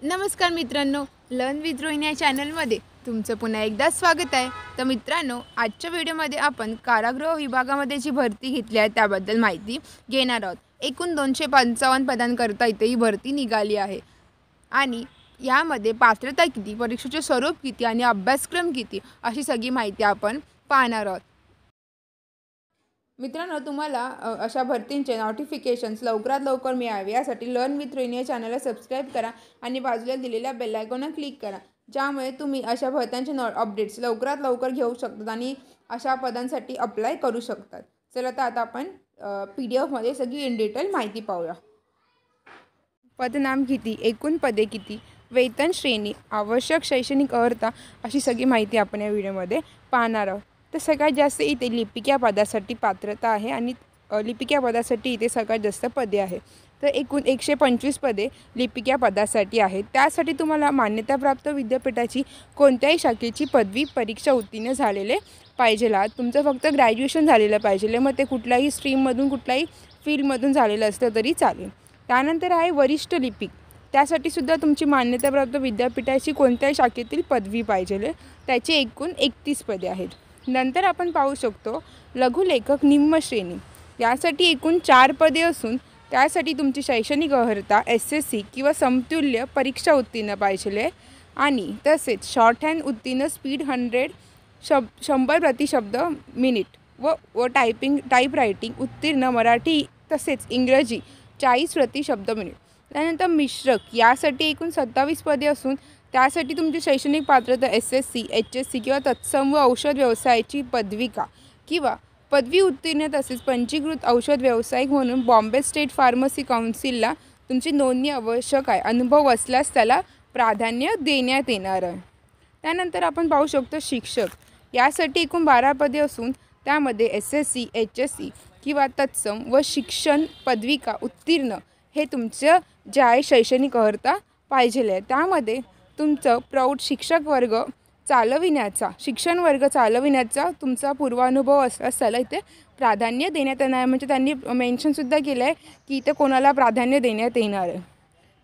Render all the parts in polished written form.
नमस्कार मित्रांनो, learn with Rohini या चॅनलमध्ये तुमचं पुन्हा एकदा स्वागत आहे। तर मित्रांनो, आजच्या व्हिडिओमध्ये आपण कारागृह विभागामध्ये जी भरती घेतली आहे त्याबद्दल माहिती घेणार आहोत। एकूण 255 पदांकरता इथे ही भरती निघाली आहे आणि यामध्ये पात्रता किती, परीक्षेचे स्वरूप किती आणि अभ्यासक्रम किती अशी सगळी माहिती आपण पाहणार आहोत। मित्रांनो, तुम्हाला अशा भरतींचे नोटिफिकेशन्स लवकरात लवकर मिळावे यासाठी लर्न विथ रोहिणी या चॅनलला सबस्क्राईब करा आणि बाजूला दिलेल्या बेल आयकॉनवर क्लिक करा, ज्यामुळे तुम्ही अशा भरत्यांचे अपडेट्स लवकरात लवकर घेऊ शकतात आणि अशा पदांसाठी अप्लाय करू शकतात। चला तर आता आपण PDF मध्ये सगळी इन डिटेल माहिती पाहूया। पदनाम किती, एकूण पदे किती, वेतन श्रेणी, आवश्यक शैक्षणिक अर्हता अशी सगळी माहिती आपण या व्हिडिओमध्ये पाहणार आहोत। तर सगळ्यात जास्त इथे लिपिक या पदासाठी पात्रता आहे आणि लिपिक या पदासाठी इथे सगळ्यात जास्त पदे आहे। तर एकूण 125 पदे लिपिक या पदासाठी आहेत। त्यासाठी तुम्हाला मान्यताप्राप्त विद्यापीठाची कोणत्याही शाखेची पदवी परीक्षा उत्तीर्ण झालेले पाहिजे। तुमचं फक्त ग्रॅज्युएशन झालेलं पाहिजे, मग ते कुठल्याही स्ट्रीममधून कुठल्याही फील्डमधून झालेलं असलं तरी चालेल। त्यानंतर आहे वरिष्ठ लिपिक, त्यासाठी सुद्धा तुमची मान्यताप्राप्त विद्यापीठाची कोणत्याही शाखेतील पदवी पाहिजे। त्याची एकूण 31 पदे आहेत। नंतर आपण पाहू शकतो लघुलेखक निम्न श्रेणी, यासाठी एकूण 4 पदे असून त्यासाठी तुमची शैक्षणिक अर्हता SSC किंवा समतुल्य परीक्षा उत्तीर्ण पाहिजे आणि तसेच शॉर्ट हँड उत्तीर्ण स्पीड 100 प्रतिशब्द मिनिट व टाईप रायटिंग उत्तीर्ण मराठी तसेच इंग्रजी 40 प्रतिशब्द मिनिट। त्यानंतर मिश्रक, यासाठी एकूण 27 पदे असून त्यासाठी तुमची शैक्षणिक पात्रता SSC HSC किंवा तत्सम व औषध व्यवसायाची पदविका किंवा पदवी उत्तीर्ण तसेच पंजीकृत औषध व्यावसायिक म्हणून बॉम्बे स्टेट फार्मसी काउन्सिलला तुमची नोंदणी आवश्यक आहे। अनुभव असल्यास त्याला प्राधान्य देण्यात येणार आहे। त्यानंतर आपण पाहू शकतो शिक्षक, यासाठी एकूण 12 पदे असून त्यामध्ये SSC HSC किंवा तत्सम व शिक्षण पदविका उत्तीर्ण हे तुमचं जे आहे शैक्षणिक अर्हता पाहिजे। त्यामध्ये तुमचं प्रौढ शिक्षण वर्ग चालविण्याचा तुमचा पूर्वानुभव असल्यास त्याला इथे प्राधान्य देण्यात येणार आहे। म्हणजे त्यांनी मेन्शनसुद्धा केलं आहे की इथे कोणाला प्राधान्य देण्यात येणार आहे।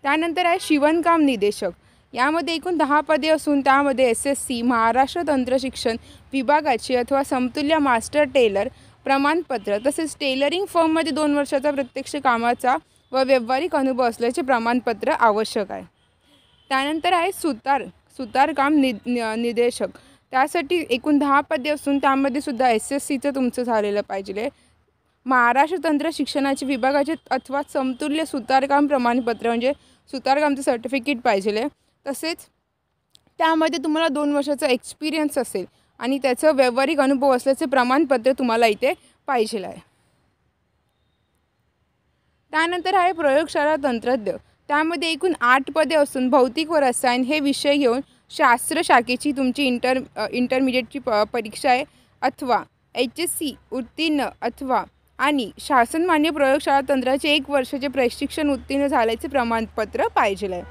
त्यानंतर आहे शिवणकाम निदेशक, यामध्ये एकूण 10 पदे असून त्यामध्ये SSC महाराष्ट्र तंत्र शिक्षण विभागाची अथवा समतुल्य मास्टर टेलर प्रमाणपत्र तसेच टेलरिंग फर्ममध्ये 2 वर्षाचा प्रत्यक्ष कामाचा व व्यावहारिक अनुभव असल्याचे प्रमाणपत्र आवश्यक आहे। त्यानंतर आहे सुतारकाम निदेशक, त्यासाठी एकूण 10 पदे असून त्यामध्ये सुद्धा SSCचं तुमचं झालेलं पाहिजे। महाराष्ट्र तंत्र शिक्षणाची विभागाचे अथवा समतुल्य सुतारकाम प्रमाणपत्र म्हणजे सुतारकामचं सर्टिफिकेट पाहिजे। तसेच त्यामध्ये तुम्हाला 2 वर्षाचा एक्सपिरियन्स असेल आणि त्याचं व्यावहारिक अनुभव असल्याचे प्रमाणपत्र तुम्हाला इथे पाहिजे आहे। त्यानंतर आहे प्रयोगशाळा तंत्रज्ञ, त्यामध्ये एकूण 8 पदे असून भौतिक व रसायन हे विषय घेऊन शास्त्र शाखेची तुमची इंटरमिडिएटची परीक्षा आहे अथवा HSC उत्तीर्ण अथवा आणि शासनमान्य प्रयोगशाळा तंत्राचे 1 वर्षाचे प्रशिक्षण उत्तीर्ण झाल्याचे प्रमाणपत्र पाहिजे आहे।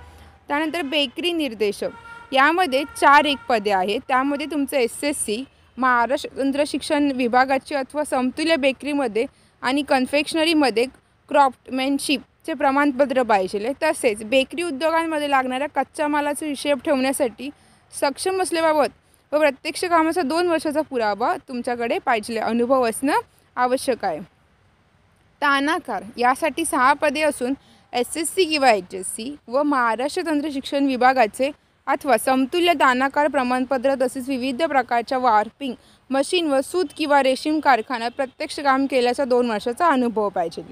त्यानंतर बेकरी निर्देशक, यामध्ये 4 पदे आहेत। त्यामध्ये तुमचं SSC महाराष्ट्र तंत्र शिक्षण विभागाची अथवा समतुल्य बेकरीमध्ये आणि कन्फेक्शनरीमध्ये क्राफ्टमॅनशिपचे प्रमाणपत्र पाहिजे। तसेच बेकरी उद्योगांमध्ये लागणाऱ्या कच्च्या मालाचा हिशेब ठेवण्यासाठी सक्षम असल्याबाबत व प्रत्यक्ष कामाचा 2 वर्षाचा पुरावा तुमच्याकडे पाहिजे, अनुभव असणं आवश्यक आहे। तानाकार, यासाठी 6 पदे असून SSC किंवा HSC व महाराष्ट्र तंत्र शिक्षण विभागाचे अथवा समतुल्य तानाकार प्रमाणपत्र तसेच विविध प्रकारच्या वार्पिंग मशीन व सूत किंवा रेशीम कारखान्यात प्रत्यक्ष काम केल्याचा 2 वर्षाचा अनुभव पाहिजे।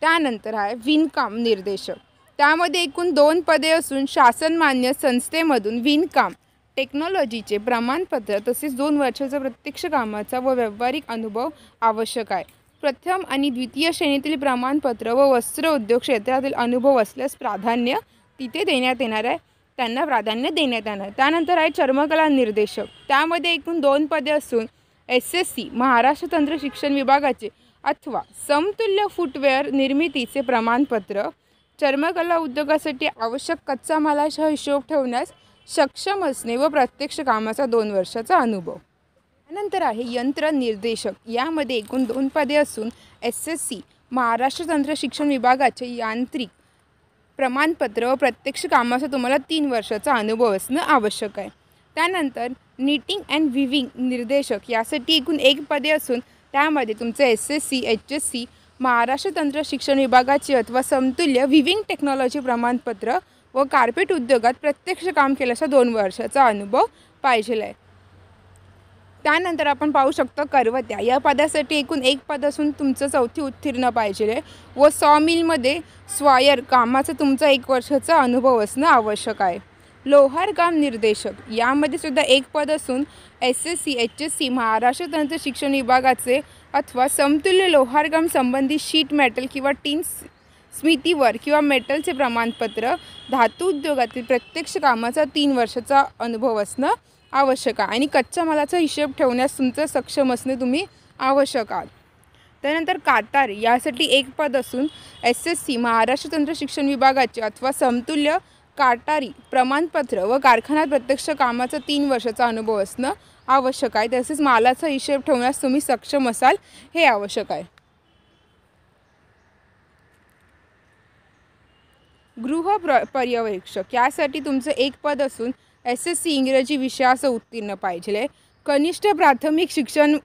त्यानंतर आहे विणकाम निर्देशक, त्यामध्ये एकूण 2 पदे असून शासनमान्य संस्थेमधून विणकाम टेक्नॉलॉजीचे प्रमाणपत्र तसेच 2 वर्षाचा प्रत्यक्ष कामाचा व व्यावहारिक अनुभव आवश्यक आहे। प्रथम आणि द्वितीय श्रेणीतील प्रमाणपत्र व वस्त्र उद्योग क्षेत्रातील अनुभव असल्यास प्राधान्य तिथे देण्यात येणार आहे, त्यांना प्राधान्य देण्यात येणार। त्यानंतर आहे चर्मकला निर्देशक, त्यामध्ये एकूण 2 पदे असून SSC महाराष्ट्र तंत्र शिक्षण विभागाचे अथवा समतुल्य फुटवेअर निर्मितीचे प्रमाणपत्र, चर्मकला उद्योगासाठी आवश्यक कच्चा मालाचा हिशोब ठेवण्यास सक्षम असणे व प्रत्यक्ष कामाचा 2 वर्षाचा अनुभव। त्यानंतर आहे यंत्र निर्देशक, यामध्ये एकूण 2 पदे असून SSC महाराष्ट्र तंत्र शिक्षण विभागाचे यांत्रिक प्रमाणपत्र व प्रत्यक्ष कामाचा तुम्हाला 3 वर्षाचा अनुभव असणं आवश्यक आहे. त्यानंतर नीटिंग अँड विविंग निर्देशक यासाठी एकूण 1 पदे असून त्यामध्ये तुमचं SSC, HSC, महाराष्ट्र तंत्र शिक्षण विभागाचे अथवा समतुल्य विविंग टेक्नॉलॉजी प्रमाणपत्र व कार्पेट उद्योगात प्रत्यक्ष काम केल्याचा 2 वर्षाचा अनुभव पाहिजे आहे. त्यानंतर आपण पाहू शकतो करवत्या या पदासाठी एकूण 1 पद असून तुमचं 4थी उत्तीर्ण पाहिजे आहे व सॉमिलमध्ये स्वायर कामाचा तुमचा 1 वर्षाचा अनुभव असणं आवश्यक आहे. लोहारकाम निर्देशक यामध्ये सुद्धा 1 पद असून SSC, HSC, महाराष्ट्र तंत्र शिक्षण विभागाचे अथवा समतुल्य लोहारकाम संबंधित शीट मेटल किंवा टीन स्मितीवर किंवा मेटलचे प्रमाणपत्र, धातू उद्योगातील प्रत्यक्ष कामाचा 3 वर्षाचा अनुभव असणं आवश्यक आहे आणि कच्च्या मालाचा हिशोब ठेवण्यास तुमचं सक्षम असणे तुम्ही आवश्यक आहात. त्यानंतर कातार यासाठी 1 पद असून SSC, महाराष्ट्र तंत्र शिक्षण विभागाचे अथवा समतुल्य काटारी प्रमाणपत्र व कारखान्यात प्रत्यक्ष कामाचा 3 वर्षाचा अनुभव असणं आवश्यक आहे. तसेच मालाचा हिशोब ठेवण्यास तुम्ही सक्षम असाल हे आवश्यक आहे. पर्यवेक्षक यासाठी तुमचं 1 पद असून SSC इंग्रजी विषयाचं उत्तीर्ण पाहिजे आहे. कनिष्ठ प्राथमिक शिक्षण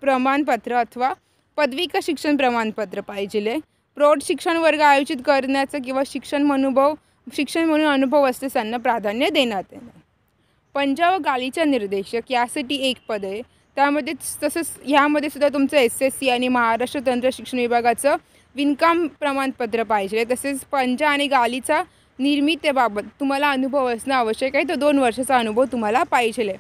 प्रमाणपत्र अथवा पदविका शिक्षण प्रमाणपत्र पाहिजे आहे. प्रौढ शिक्षण वर्ग आयोजित करण्याचं किंवा शिक्षण म्हणून अनुभव असलेल्यांना प्राधान्य देण्यात येणार. पंजा व गालीचा निर्देशक यासाठी 1 पद आहे. त्यामध्ये तसंच ह्यामध्ये सुद्धा तुमचं SSC आणि महाराष्ट्र तंत्र शिक्षण विभागाचं विणकाम प्रमाणपत्र पाहिजे. तसेच पंजा आणि गालीचा निर्मितीबाबत तुम्हाला अनुभव असणं आवश्यक आहे. तर 2 वर्षाचा अनुभव तुम्हाला पाहिजे आहे.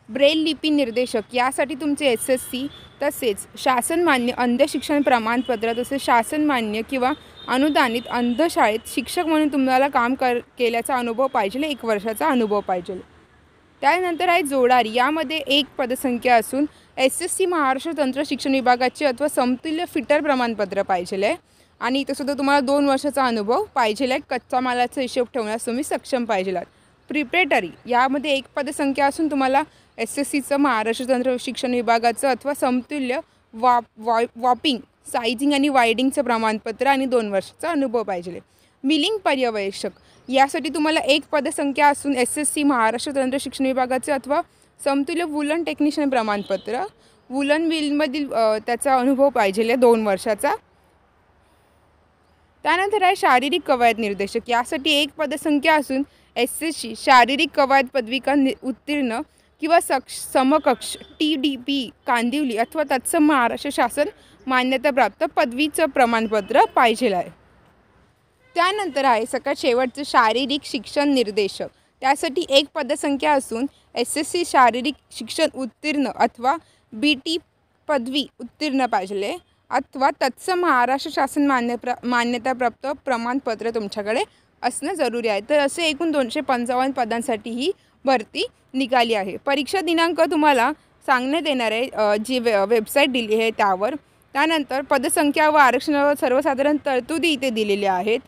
ब्रेल लिपी निर्देशक यासाठी तुमचे SSC तसेच शासनमान्य अंध शिक्षण प्रमाणपत्र तसेच शासनमान्य किंवा अनुदानित अंधशाळेत शिक्षक म्हणून तुम्हाला काम केल्याचा अनुभव पाहिजे, 1 वर्षाचा अनुभव पाहिजे. त्यानंतर आहे जोडारी यामध्ये 1 पदसंख्या असून SSC, महाराष्ट्र तंत्र शिक्षण विभागाचे अथवा समतुल्य फिटर प्रमाणपत्र पाहिजे आहे आणि इथं सुद्धा तुम्हाला 2 वर्षाचा अनुभव पाहिजे आहे. कच्च्या मालाचा हिशोब ठेवण्यास तुम्ही सक्षम पाहिजे आहात. प्रिपरेटरी यामध्ये 1 पदसंख्या असून तुम्हाला SSCचं, महाराष्ट्र तंत्र शिक्षण विभागाचं अथवा समतुल्य वॉपिंग, सायझिंग आणि वायडिंगचं प्रमाणपत्र आणि 2 वर्षाचा अनुभव पाहिजे. मिलिंग पर्यवेक्षक यासाठी तुम्हाला 1 पदसंख्या असून SSC, महाराष्ट्र तंत्र शिक्षण विभागाचे अथवा समतुल्य वुलन टेक्निशियन प्रमाणपत्र, वुलन मिलमधील त्याचा अनुभव पाहिजे 2 वर्षाचा. त्यानंतर आहे शारीरिक कवायत निर्देशक यासाठी 1 पदसंख्या असून SSC शारीरिक कवायत पदविका उत्तीर्ण किंवा समकक्ष TDP कांदिवली अथवा तत्सम महाराष्ट्र शासन मान्यताप्राप्त पदवीचं प्रमाणपत्र पाहिजे आहे. त्यानंतर आहे सगळ्यात शेवटचं शारीरिक शिक्षण निर्देशक त्यासाठी 1 पदसंख्या असून SSC शारीरिक शिक्षण उत्तीर्ण अथवा BT पदवी उत्तीर्ण पाहिजे अथवा तत्सम महाराष्ट्र शासन मान्यताप्राप्त प्रमाणपत्र तुमच्याकडे असणं जरुरी आहे. तर असे एकूण 255 पदांसाठी ही भरती निघाली आहे. परीक्षा दिनांक तुम्हाला सांगण्यात येणार आहे जी वेबसाईट दिली आहे त्यावर. त्यानंतर पदसंख्या व आरक्षणावर सर्वसाधारण तरतुदी इथे दिलेल्या आहेत.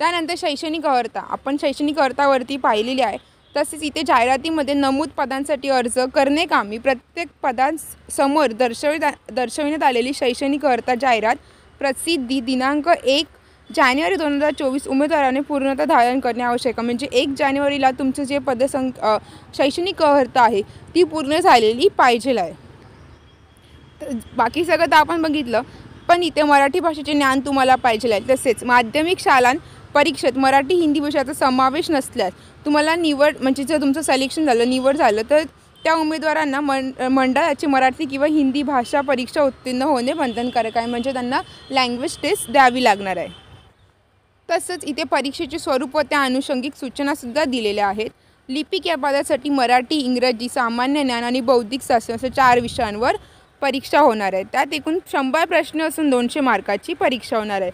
त्यानंतर शैक्षणिक अर्हता आपण शैक्षणिक अर्हतावरती पाहिलेली आहे. तसेच इथे जाहिरातीमध्ये नमूद पदांसाठी अर्ज करण्याकामी प्रत्येक पदांसमोर दर्शविण्यात आलेली शैक्षणिक अर्हता जाहिरात प्रसिद्धी दिनांक 1 जानेवारी 2024 उमेदवाराने पूर्णतः धारण करणे आवश्यक आहे. म्हणजे 1 जानेवारीला तुमचं जे शैक्षणिक अर्हता आहे ती पूर्ण झालेली पाहिजे आहे. बाकी सगळं तर आपण बघितलं, पण इथे मराठी भाषेचे ज्ञान तुम्हाला पाहिजे आहे. तसेच माध्यमिक शाळां परीक्षेत मराठी हिंदी विषयाचा समावेश नसल्यास तुम्हाला म्हणजे जर तुमचं सिलेक्शन झालं, निवड झालं तर त्या उमेदवारांना मंडळाची मराठी किंवा हिंदी भाषा परीक्षा उत्तीर्ण होणे बंधनकारक आहे. म्हणजे त्यांना लँग्वेज टेस्ट द्यावी लागणार आहे. तसंच इथे परीक्षेचे स्वरूप व त्या अनुषंगिक सूचनासुद्धा दिलेल्या आहेत. लिपिक या पदासाठी मराठी, इंग्रजी, सामान्य ज्ञान आणि बौद्धिक शास्त्र अशा 4 विषयांवर परीक्षा होणार आहे. त्यात एकूण 100 प्रश्न असून 200 मार्काची परीक्षा होणार आहे.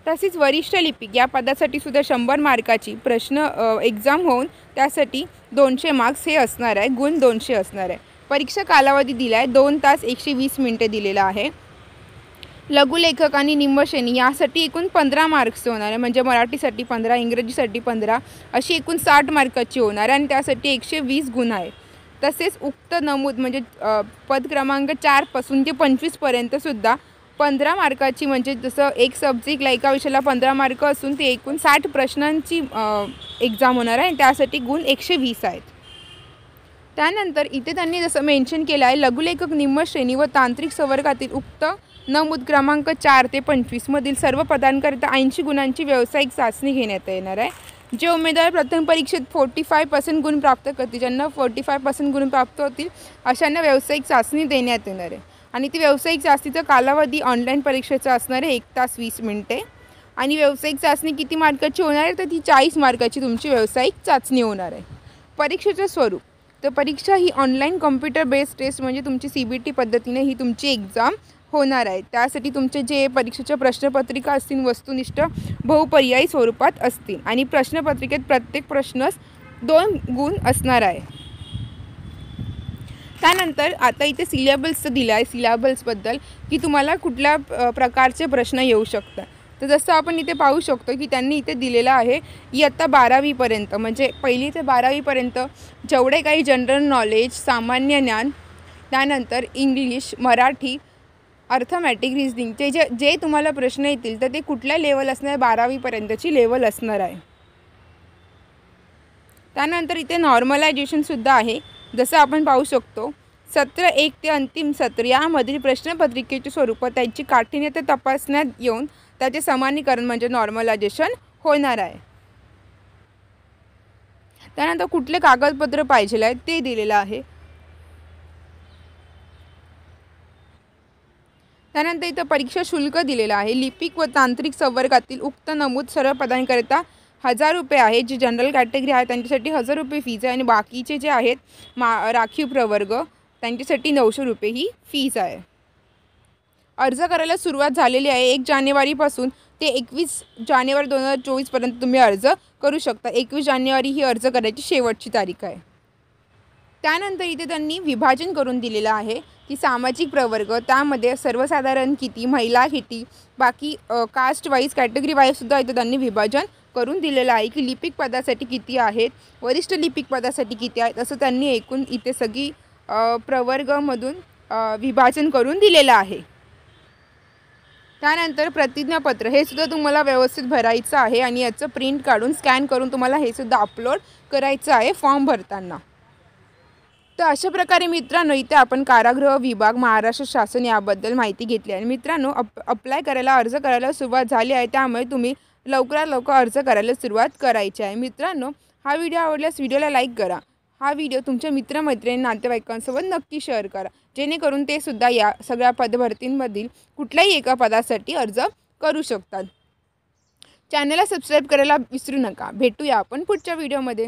तसेच वरिष्ठ लिपिक या पदासाठी सुद्धा 100 मार्काची प्रश्न एक्झाम होऊन त्यासाठी 200 मार्क्स हे असणार आहे, गुण 200 असणार आहे. परीक्षा कालावधी दिला आहे 2 तास 120 मिनिटे दिलेला आहे. लघुलेखक आणि निम्नश्रेणी यासाठी एकूण 15 मार्क्स होणार आहे. म्हणजे मराठीसाठी 15, इंग्रजीसाठी 15 अशी एकूण 60 मार्काची होणार आहे आणि त्यासाठी 120 गुण आहे. तसेच उक्त नमूद म्हणजे पद क्रमांक 4 पासून ते 25 पर्यंत सुद्धा 15 मार्काची, म्हणजे जसं एक सब्जेक्टला एका विषयाला 15 मार्क असून ते एकूण 60 प्रश्नांची एक्झाम होणार आहे. त्यासाठी गुण 120 आहेत. त्यानंतर इथे त्यांनी जसं मेन्शन केलं आहे, लघुलेखक निम्न श्रेणी व तांत्रिक संवर्गातील उक्त नमूद क्रमांक 4 ते 25 मधील सर्व पदांकरिता 80 गुणांची व्यावसायिक चाचणी घेण्यात येणार आहे. जे उमेदवार प्रथम परीक्षेत 45% गुण प्राप्त करतील, ज्यांना 45% गुण प्राप्त होतील अशांना व्यावसायिक चाचणी देण्यात येणार आहे. आणि ती व्यावसायिक चाचणीचा कालावधी ऑनलाईन परीक्षेचा असणार आहे 1 तास 20 मिनिटे. आणि व्यावसायिक चाचणी किती मार्काची होणार आहे, तर ती 40 मार्काची तुमची व्यावसायिक चाचणी होणार आहे. परीक्षेचं स्वरूप, तर परीक्षा ही ऑनलाईन कॉम्प्युटर बेस्ड टेस्ट म्हणजे तुमची CBT पद्धतीने ही तुमची एक्झाम होणार आहे. त्यासाठी तुमचे जे परीक्षेच्या प्रश्नपत्रिका असतील वस्तुनिष्ठ बहुपर्यायी स्वरूपात असतील आणि प्रश्नपत्रिकेत प्रत्येक प्रश्नास 2 गुण असणार आहे. त्यानंतर आता इथे सिलेबसचं दिलं आहे, सिलेबसबद्दल की तुम्हाला कुठल्या प्रकारचे प्रश्न येऊ शकतात. तर जसं आपण इथे पाहू शकतो की त्यांनी इथे दिलेलं आहे इयत्ता 12वीपर्यंत, म्हणजे 1ली ते 12वीपर्यंत जेवढे काही जनरल नॉलेज, सामान्य ज्ञान, त्यानंतर इंग्लिश, मराठी, अर्थमॅटिक, रिझनिंगचे जे तुम्हाला प्रश्न येतील तर ते कुठल्या लेवल असणार आहे, 12वीपर्यंतची लेवल असणार आहे. त्यानंतर इथे नॉर्मलायझेशनसुद्धा आहे. जसं आपण पाहू शकतो सत्र 1 ते अंतिम सत्र यामधील प्रश्नपत्रिकेचे स्वरूप त्यांची काठिण्यता तपासण्यात येऊन त्याचे समानीकरण म्हणजे नॉर्मलायझेशन होणार आहे. त्यानंतर कुठले कागदपत्र पाहिजे आहे ते दिलेलं आहे. त्यानंतर इथं परीक्षा शुल्क दिलेलं आहे. लिपिक व तांत्रिक संवर्गातील उक्त नमूद सर्व पदांकरिता 1000 रुपये आहे. जे जनरल कॅटेगरी आहे त्यांच्यासाठी 1000 रुपये फीज आहे आणि बाकीचे जे आहेत राखीव प्रवर्ग त्यांच्यासाठी 900 रुपये ही फीज आहे. अर्ज करायला सुरुवात झालेली आहे. 1 जानेवारीपासून ते 21 जानेवारी 2024पर्यंत तुम्ही अर्ज करू शकता. 21 जानेवारी ही अर्ज करायची शेवटची तारीख आहे. त्यानंतर इथे त्यांनी विभाजन करून दिलेलं आहे की सामाजिक प्रवर्ग, त्यामध्ये सर्वसाधारण किती, महिला किती, बाकी कास्ट वाईज, कॅटेगरी वाईजसुद्धा इथे त्यांनी विभाजन करून दिलेलं आहे की लिपिक पदासाठी किती आहेत, वरिष्ठ लिपिक पदासाठी किती आहेत, असं त्यांनी एकूण इथे सगळी प्रवर्गमधून विभाजन करून दिलेलं आहे. त्यानंतर प्रतिज्ञापत्र हे सुद्धा तुम्हाला व्यवस्थित भरायचं आहे आणि याचं प्रिंट काढून स्कॅन करून तुम्हाला हे सुद्धा अपलोड करायचं आहे फॉर्म भरताना. तर अशा प्रकारे मित्रांनो इथे आपण कारागृह विभाग महाराष्ट्र शासन याबद्दल माहिती घेतली आहे. मित्रांनो अप्लाय करायला, अर्ज करायला सुरुवात झाली आहे, त्यामुळे तुम्ही लवकरात लवकर अर्ज करायला सुरुवात करायची आहे. मित्रांनो हा व्हिडिओ आवडल्यास व्हिडिओला लाईक करा. हा व्हिडिओ तुमच्या मित्रमैत्रिणी, नातेवाईकांसोबत नक्की शेअर करा, जेणेकरून ते सुद्धा या सगळ्या पदभरतींमधील कुठल्याही एका पदासाठी अर्ज करू शकतात. चॅनलला सबस्क्राईब करायला विसरू नका. भेटूया आपण पुढच्या व्हिडिओमध्ये.